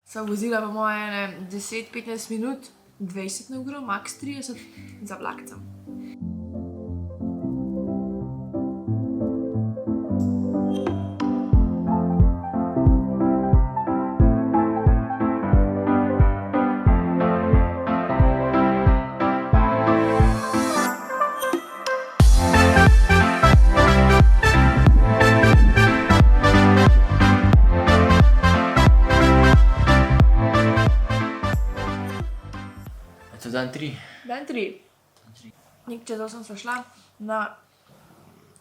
Sem vozila po moje 10-15 minut, 20 na uro, max 30 za vlakcem. To dan 3. Dan 3. Nek čez 8 sva šla na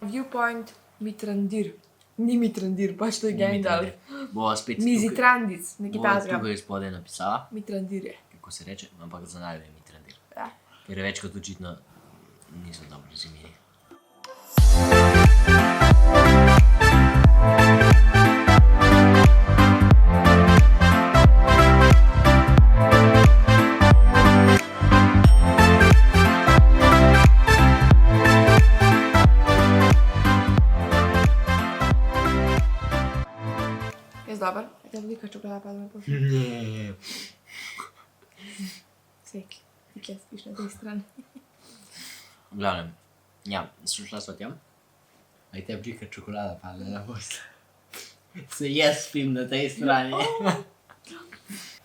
Viewpoint Mitrandir. Ni Mitrandir, pač to je Gendal. Bova spet Mizitrandic, nekaj Bova tazga. tukaj spodaj napisala, Mitrandir je. kako se reče, ampak za naj je Mitrandir. Ja. Ker več kot očitno niso dobri z imeni. Jaz dober? Je to velika čokolada, pa da me pošli. Ne. Sek, ti jaz spiš na tej strani. V glavnem, ja, šla sva tja. A je te blika čokolada padla na post. Se jaz spim na tej strani.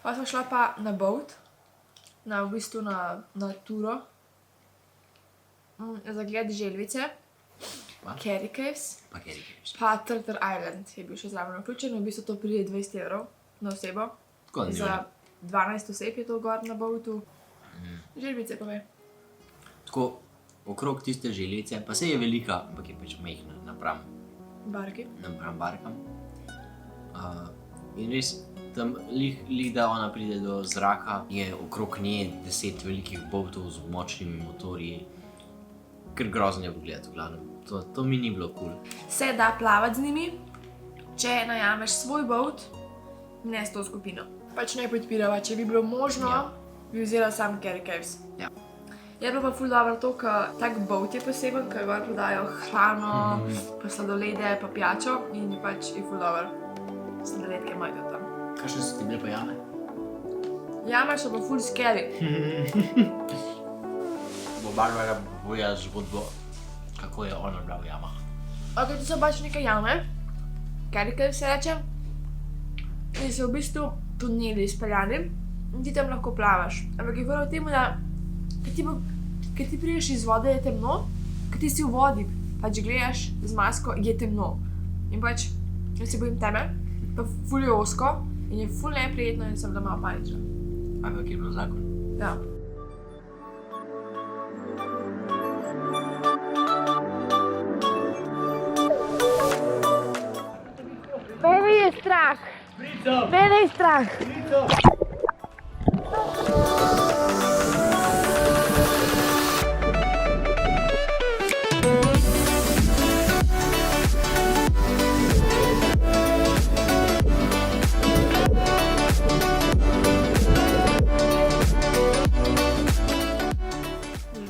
Pa sva šla pa na boat, v bistvu na turo. Za gled želvice, Pa? Carry Caves, Pa kjer je greš. pa Turtle Island je bil še zraven vključen. V bistvu to pride 20 evrov na osebo. Tako da ni Za 12 oseb je to gor na boatu. Želvice pa ve. Tako, okrog tiste želvice, pa se je velika, ampak je pač mehna napram Barki. barkam. In res, tam lih da ona pride do zraka, je okrog nje 10 velikih boatov z močnimi motorji. Ker grozno je pogledati, v glavnem. To mi ni bilo kul. Se da plavati z njimi, če najameš svoj boat, ne s to skupino. Pač ne podpirava, če bi bilo možno, Ja. bi vzela sam Carry Caves. Ja. Je bilo pa ful dobro to, ker tak boat je poseben, ker gor prodajo hrano, pa sladolede, pa pijačo in pač je ful dobro. Sladoledke imajo tam. Kakšne so ti bile pa jame? Jame so pa ful scary. Bo Barbara boja zgodbo, kako je ona bila v jamah. Ok, to so pač neke jame, Carry Caves se reče, in so v bistvu tuneli izpeljani in ti tam lahko plavaš. Ampak je fora v tem, da ko ti prideš iz vode, je temno, ko ti si v vodi, pač gledaš z masko, je temno. In pač, jaz se bojim teme, pa ful je ozko in je ful neprijetno in sem da malo panična. Ampak je bilo zakon. Ja. Mene je strah. Mene je strah.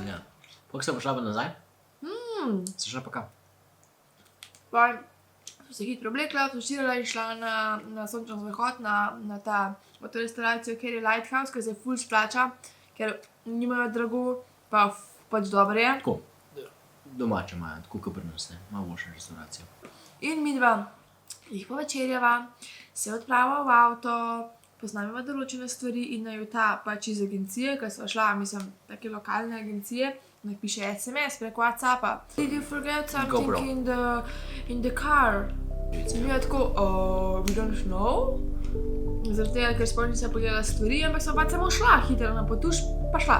Ja. Kako se bo šla pa nazaj? Se šla pa kam? Pa so se hitro oblekla, tuširala in šla na sončen zahod, na to restauracijo, kjer je Lighthouse, ker se ful splača, ker nimajo drago, pa pač dobro je. Tako, domače imajo, tako kot pri nas, ne, malo boljša restauracija. In midva jih povečerjava, se odpravila v avto, poznamiva določene stvari in naju ta pač iz agencije, ker sva šla, mislim, take lokalne agencije, naj piše SMS preko WhatsAppa. Did you forget GoPro. something in the car? In mi je tako, we don't know. Zaradi tega, ker sploh nisem pogledala stvari, ampak sem pač samo šla, hitro na potuš, pa šla.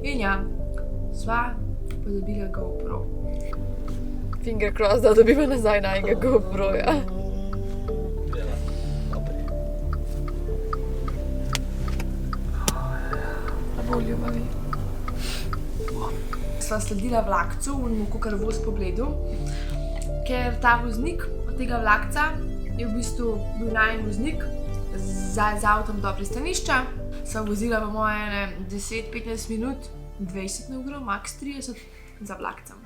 In ja, sva pozabila GoPro. Finger cross, da dobiva nazaj najnega GoPro-ja. Bolj ljubavi. Sva sledila vlakcu, unmu kakor voz po Bledu, ker ta voznik od tega vlakca je v bistvu bil najin voznik z avtom do pristanišča. Sva vozila po moje 10-15 minut, 20 na uro, max 30 za vlakcem.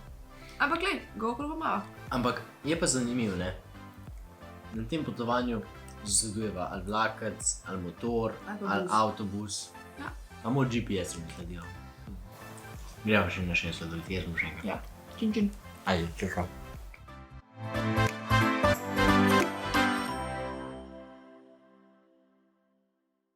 Ampak glej, GoPro pa malo. Ampak je pa zanimivo, ne? Na tem potovanju zasledujeva ali vlakec, ali motor, Ali pa ali bus. avtobus. Ja. Samo GPS mi sledijo. Gremo še na še sledoviti, jaz bom še enkrat. Ja, čin čin. Ajde, čau.